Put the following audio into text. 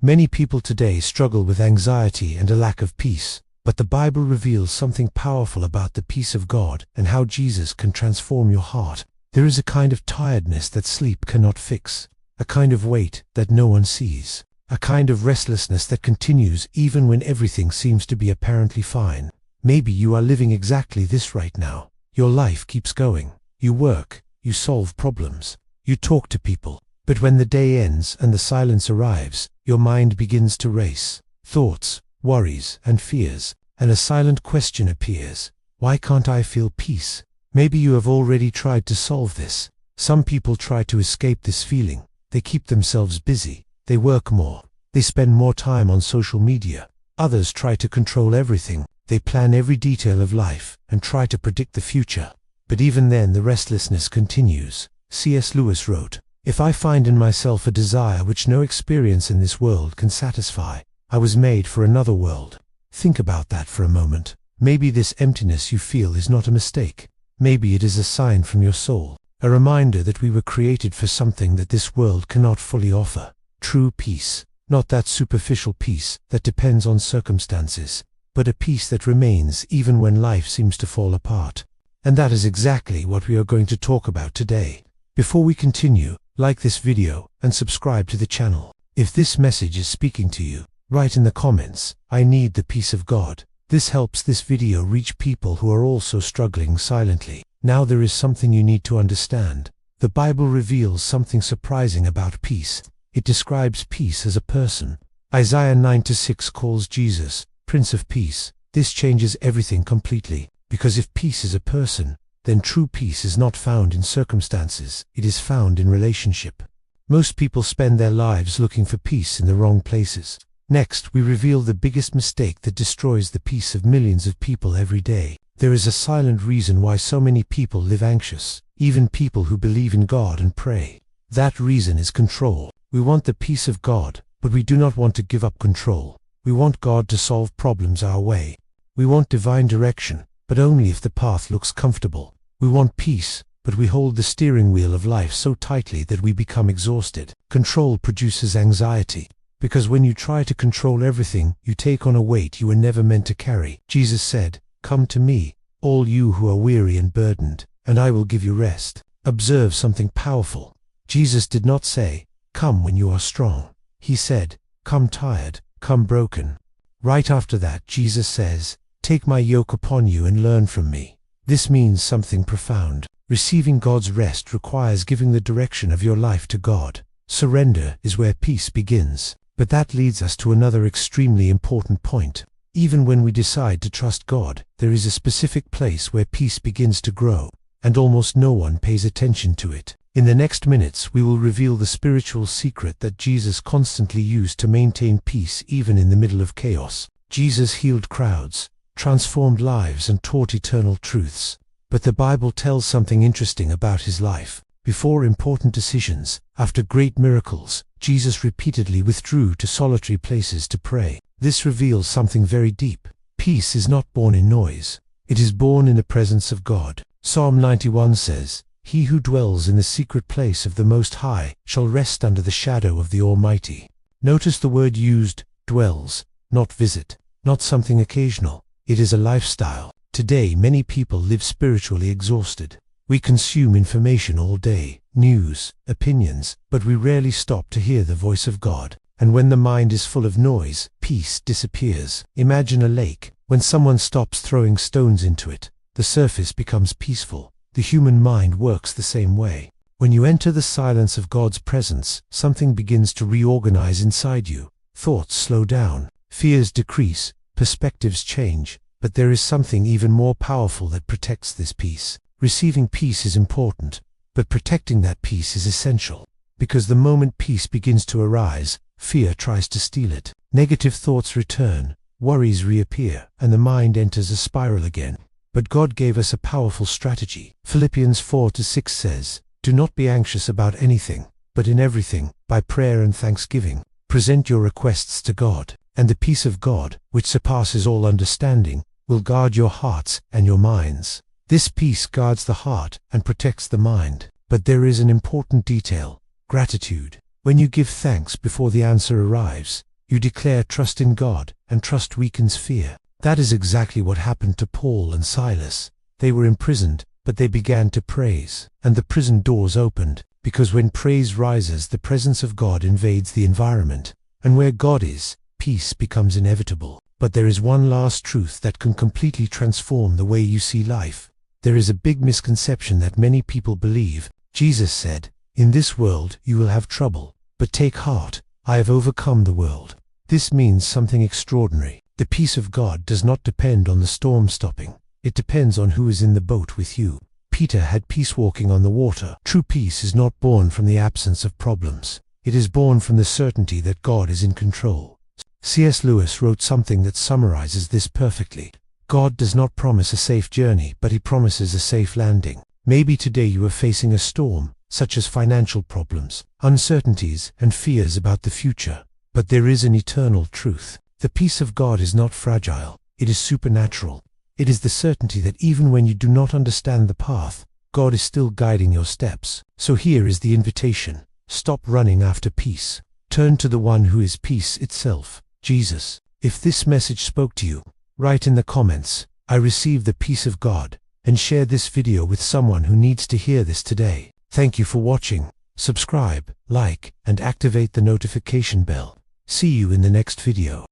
Many people today struggle with anxiety and a lack of peace, but the Bible reveals something powerful about the peace of God and how Jesus can transform your heart. There is a kind of tiredness that sleep cannot fix, a kind of weight that no one sees, a kind of restlessness that continues even when everything seems to be apparently fine. Maybe you are living exactly this right now. Your life keeps going. You work, you solve problems, you talk to people. But when the day ends and the silence arrives, your mind begins to race. Thoughts, worries, and fears, and a silent question appears. Why can't I feel peace? Maybe you have already tried to solve this. Some people try to escape this feeling. They keep themselves busy. They work more. They spend more time on social media. Others try to control everything. They plan every detail of life and try to predict the future. But even then the restlessness continues. C.S. Lewis wrote, "If I find in myself a desire which no experience in this world can satisfy, I was made for another world." Think about that for a moment. Maybe this emptiness you feel is not a mistake. Maybe it is a sign from your soul, a reminder that we were created for something that this world cannot fully offer. True peace, not that superficial peace that depends on circumstances, but a peace that remains even when life seems to fall apart. And that is exactly what we are going to talk about today. Before we continue, like this video and subscribe to the channel. If this message is speaking to you, write in the comments, "I need the peace of God." This helps this video reach people who are also struggling silently. Now there is something you need to understand. The Bible reveals something surprising about peace. It describes peace as a person. Isaiah 9:6 calls Jesus Prince of Peace. This changes everything completely, because if peace is a person, then true peace is not found in circumstances, it is found in relationship. Most people spend their lives looking for peace in the wrong places. Next, we reveal the biggest mistake that destroys the peace of millions of people every day. There is a silent reason why so many people live anxious, even people who believe in God and pray. That reason is control. We want the peace of God, but we do not want to give up control. We want God to solve problems our way. We want divine direction, but only if the path looks comfortable. We want peace, but we hold the steering wheel of life so tightly that we become exhausted. Control produces anxiety, because when you try to control everything, you take on a weight you were never meant to carry. Jesus said, "Come to me, all you who are weary and burdened, and I will give you rest." Observe something powerful. Jesus did not say, "Come when you are strong." He said, "Come tired, come broken." Right after that, Jesus says, "Take my yoke upon you and learn from me." This means something profound. Receiving God's rest requires giving the direction of your life to God. Surrender is where peace begins. But that leads us to another extremely important point. Even when we decide to trust God, there is a specific place where peace begins to grow, and almost no one pays attention to it. In the next minutes, we will reveal the spiritual secret that Jesus constantly used to maintain peace even in the middle of chaos. Jesus healed crowds, transformed lives, and taught eternal truths. But the Bible tells something interesting about his life. Before important decisions, after great miracles, Jesus repeatedly withdrew to solitary places to pray. This reveals something very deep. Peace is not born in noise. It is born in the presence of God. Psalm 91 says, "He who dwells in the secret place of the Most High shall rest under the shadow of the Almighty." Notice the word used, dwells, not visit, not something occasional. It is a lifestyle. Today, many people live spiritually exhausted. We consume information all day, news, opinions, but we rarely stop to hear the voice of God. And when the mind is full of noise, peace disappears. Imagine a lake. When someone stops throwing stones into it, the surface becomes peaceful. The human mind works the same way. When you enter the silence of God's presence, something begins to reorganize inside you. Thoughts slow down, fears decrease, perspectives change, but there is something even more powerful that protects this peace. Receiving peace is important, but protecting that peace is essential. Because the moment peace begins to arise, fear tries to steal it. Negative thoughts return, worries reappear, and the mind enters a spiral again. But God gave us a powerful strategy. Philippians 4:6 says, "Do not be anxious about anything, but in everything, by prayer and thanksgiving, present your requests to God, and the peace of God, which surpasses all understanding, will guard your hearts and your minds." This peace guards the heart and protects the mind. But there is an important detail: gratitude. When you give thanks before the answer arrives, you declare trust in God, and trust weakens fear. That is exactly what happened to Paul and Silas. They were imprisoned, but they began to praise, and the prison doors opened, because when praise rises, the presence of God invades the environment, and where God is, peace becomes inevitable. But there is one last truth that can completely transform the way you see life. There is a big misconception that many people believe. Jesus said, "In this world you will have trouble, but take heart, I have overcome the world." This means something extraordinary. The peace of God does not depend on the storm stopping. It depends on who is in the boat with you. Peter had peace walking on the water. True peace is not born from the absence of problems. It is born from the certainty that God is in control. C.S. Lewis wrote something that summarizes this perfectly. God does not promise a safe journey, but He promises a safe landing. Maybe today you are facing a storm, such as financial problems, uncertainties, and fears about the future. But there is an eternal truth. The peace of God is not fragile. It is supernatural. It is the certainty that even when you do not understand the path, God is still guiding your steps. So here is the invitation. Stop running after peace. Turn to the one who is peace itself, Jesus. If this message spoke to you, write in the comments, "I receive the peace of God," and share this video with someone who needs to hear this today. Thank you for watching. Subscribe, like, and activate the notification bell. See you in the next video.